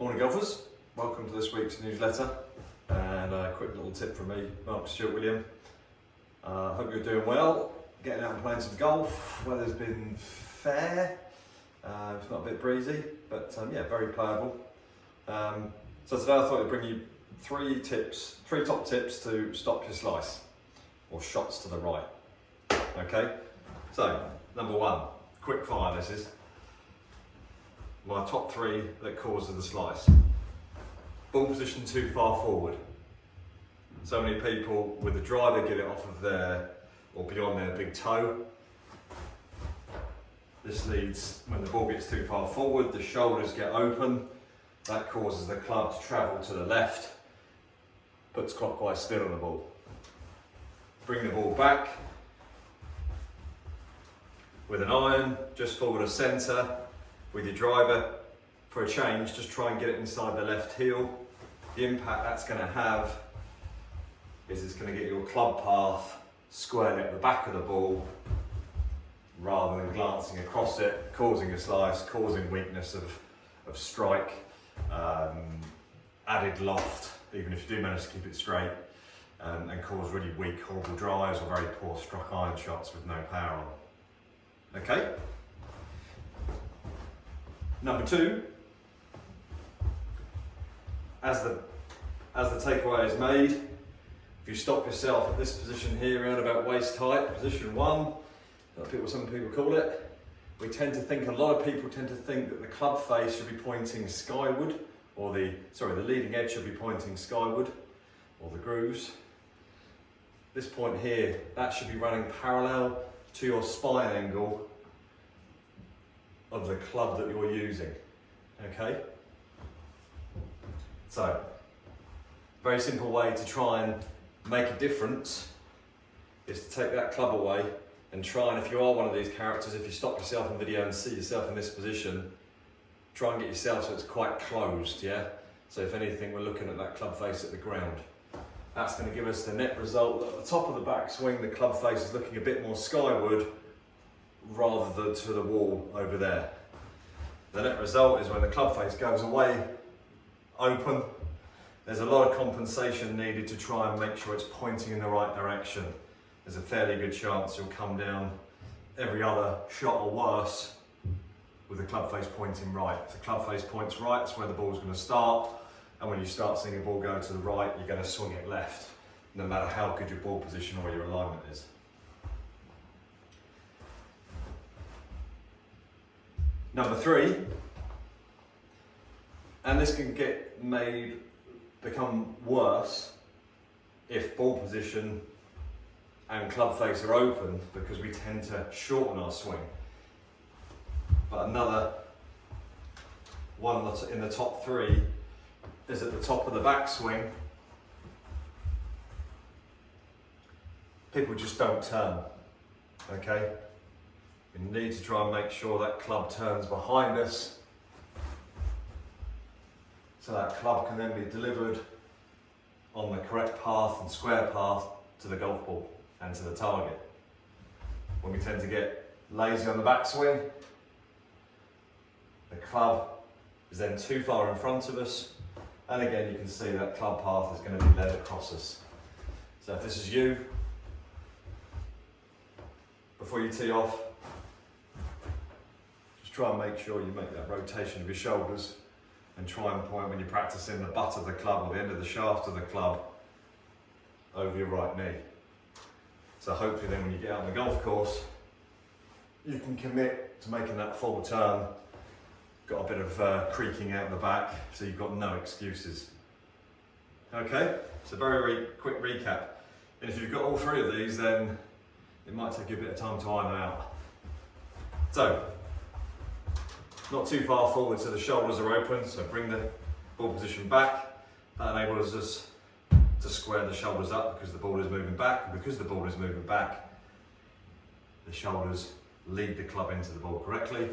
Morning golfers, welcome to this week's newsletter and a quick little tip from me, Mark Stewart William. Hope you're doing well, getting out and playing some golf. Weather's been fair, it's not a bit breezy, but yeah, very playable. So today I thought I'd bring you three top tips to stop your slice, or shots to the right. Okay, so number one, quick fire this is. My top three that causes the slice. Ball position too far forward. So many people with the driver get it off of their, or beyond their big toe. This leads, when the ball gets too far forward, the shoulders get open. That causes the club to travel to the left, puts clockwise spin on the ball. Bring the ball back with an iron, just forward of centre. With your driver, for a change, just try and get it inside the left heel. The impact that's going to have is it's going to get your club path squarely at the back of the ball rather than glancing across it, causing a slice, causing weakness of strike, added loft, even if you do manage to keep it straight, and cause really weak, horrible drives or very poor struck iron shots with no power on. Okay? Number two, as the takeaway is made, if you stop yourself at this position here, around about waist height, position one, some people call it, a lot of people tend to think that the club face should be pointing skyward, or the leading edge should be pointing skyward, or the grooves. This point here, that should be running parallel to your spine angle of the club that you're using, okay? So, very simple way to try and make a difference is to take that club away and try and, if you are one of these characters, if you stop yourself in video and see yourself in this position, try and get yourself so it's quite closed, yeah? So if anything, we're looking at that club face at the ground. That's going to give us the net result that at the top of the backswing, the club face is looking a bit more skyward rather than to the wall over there. The net result is when the club face goes away open, there's a lot of compensation needed to try and make sure it's pointing in the right direction. There's a fairly good chance you'll come down every other shot or worse with the club face pointing right. If the club face points right, that's where the ball's going to start, and when you start seeing a ball go to the right, you're going to swing it left, no matter how good your ball position or your alignment is. Number three, and this can become worse if ball position and club face are open, because we tend to shorten our swing. But another one that's in the top three is at the top of the backswing. People just don't turn, okay? We need to try and make sure that club turns behind us, so that club can then be delivered on the correct path and square path to the golf ball and to the target. When we tend to get lazy on the backswing, the club is then too far in front of us, and again you can see that club path is going to be led across us. So if this is you, before you tee off, try and make sure you make that rotation of your shoulders and try and point, when you're practicing, the butt of the club or the end of the shaft of the club over your right knee. So hopefully then when you get out on the golf course, you can commit to making that full turn. Got a bit of creaking out the back, so you've got no excuses. Okay, so very quick recap. And if you've got all three of these, then it might take you a bit of time to iron them out. So, not too far forward so the shoulders are open, so bring the ball position back. That enables us to square the shoulders up because the ball is moving back. And because the ball is moving back, the shoulders lead the club into the ball correctly.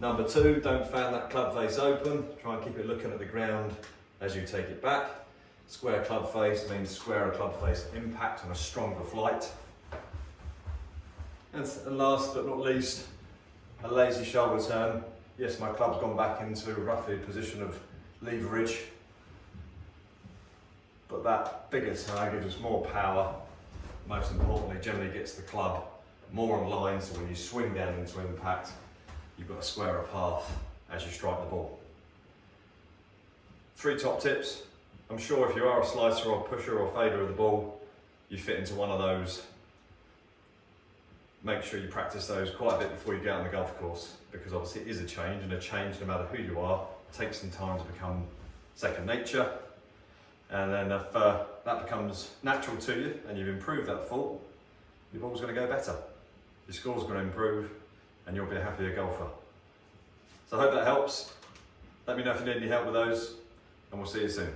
Number two, don't fan that club face open. Try and keep it looking at the ground as you take it back. Square club face means squarer club face impact on a stronger flight. And last but not least, a lazy shoulder turn Yes, my club's gone back into roughly a position of leverage, but that bigger toe gives us more power. Most importantly, generally gets the club more on line, so when you swing down into impact, you've got a squarer path as you strike the ball. 3 top tips. I'm sure if you are a slicer or pusher or fader of the ball, you fit into one of those. Make sure you practice those quite a bit before you get on the golf course, because obviously it is a change, and a change, no matter who you are, takes some time to become second nature. And then if that becomes natural to you and you've improved that fault, your ball's going to go better, your score's going to improve, and you'll be a happier golfer. So I hope that helps. Let me know if you need any help with those, and we'll see you soon.